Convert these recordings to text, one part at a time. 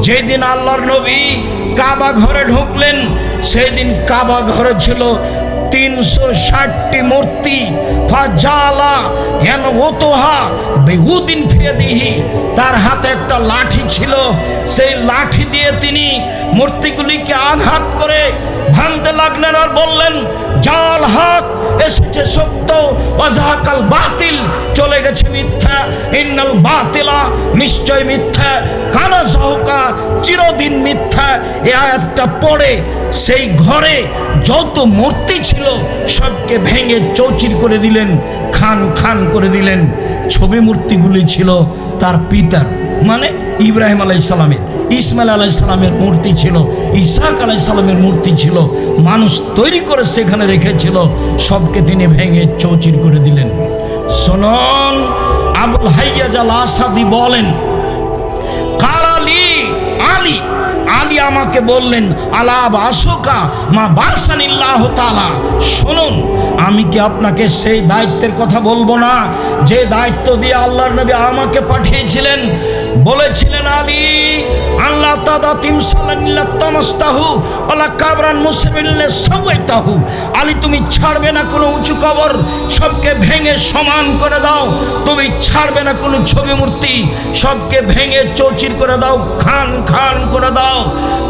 যেদিন আল্লাহর নবী কাবা ঘরে ঢুকলেন সেই দিন কাবা ঘরে ছিল 360টি মূর্তি। ফাজালা এন ওতোহা বেগুদিন ফিয়াদিহি, তার হাতে একটা লাঠি ছিল, সেই লাঠি দিয়ে তিনি মূর্তিগুলিকে আঘাত করে ভাঙতে লাগলেন আর বললেন, জাল হক এসেছে সত্য, ওয়াজাহাকাল বাতিল চলে গেছে মিথ্যা, ইন্নাল বাতিলা নিশ্চয় মিথ্যা, কানা যাহুকা চিরদিন মিথ্যা। এই আয়াতটা পড়ে সেই ঘরে যত মূর্তি ছিল সবকে ভেঙে চৌচির করে দিলেন, খান খান করে দিলেন। ছবি মূর্তিগুলি ছিল তার পিতার, মানে ইব্রাহিম আলাইহিস সালামের, ইসমাইল আলাইহিস সালামের মূর্তি ছিল, ইসহাক আলাইহিস সালামের মূর্তি ছিল, মানুষ তৈরি করে সেখানে রেখেছিল, সবকে তিনি ভেঙে চৌচির করে দিলেন। শুনুন, আবুল হাইয়াজ আল আসাদি বলেন, কারালি আলী, আলী আমাকে বললেন, আলা বাসুকা মা বাসানিল্লাহ তাআলা, শুনুন আমি কি আপনাকে সেই দায়িত্বের কথা বলবো না যে দায়িত্ব দিয়ে আল্লাহর নবী আমাকে পাঠিয়েছিলেন? বলেছিলেন, আলী আল্লাহ তাদা তিমসালানিল্লাহ তামাস্তাহু ওয়ালা কাবরান মুসবিল্লা সাওয়াইতাহু, আলী তুমি ছাড়বে না কোনো উঁচু কবর, সবকে ভেঙে সমান করে দাও, তুমি ছাড়বে না কোনো ছবি মূর্তি, সবকে ভেঙে চৌচির করে দাও, খান খান করে দাও।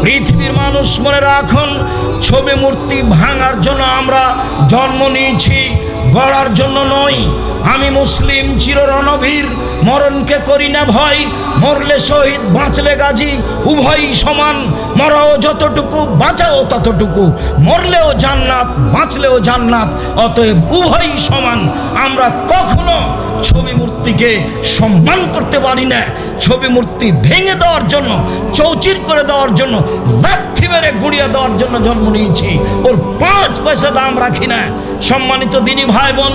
পৃথিবীর মানুষ মনে রাখুন, ছবি মূর্তি ভাঙার জন্য আমরা জন্ম নিয়েছি, গড়ার জন্য নয়। আমি মুসলিম চির রণবীর, মরণকে করি না ভয়, মরলে শহীদ বাঁচলে গাজী, উভয়ই সমান, মরাও যতটুকু বাঁচাও ততটুকু, মরলেও জান্নাত বাঁচলেও জান্নাত, অতএব উভয়ই সমান। আমরা কখনো ছবি মূর্তিকে সম্মান করতে পারি না। ছবি মূর্তি ভেঙে দেওয়ার জন্য, চৌচির করে দেওয়ার জন্য, লাঠি মেরে গুঁড়িয়ে দেওয়ার জন্য জন্ম নিয়েছি, ওর 5 পয়সা দাম রাখি না। সম্মানিত দিনী ভাই বোন।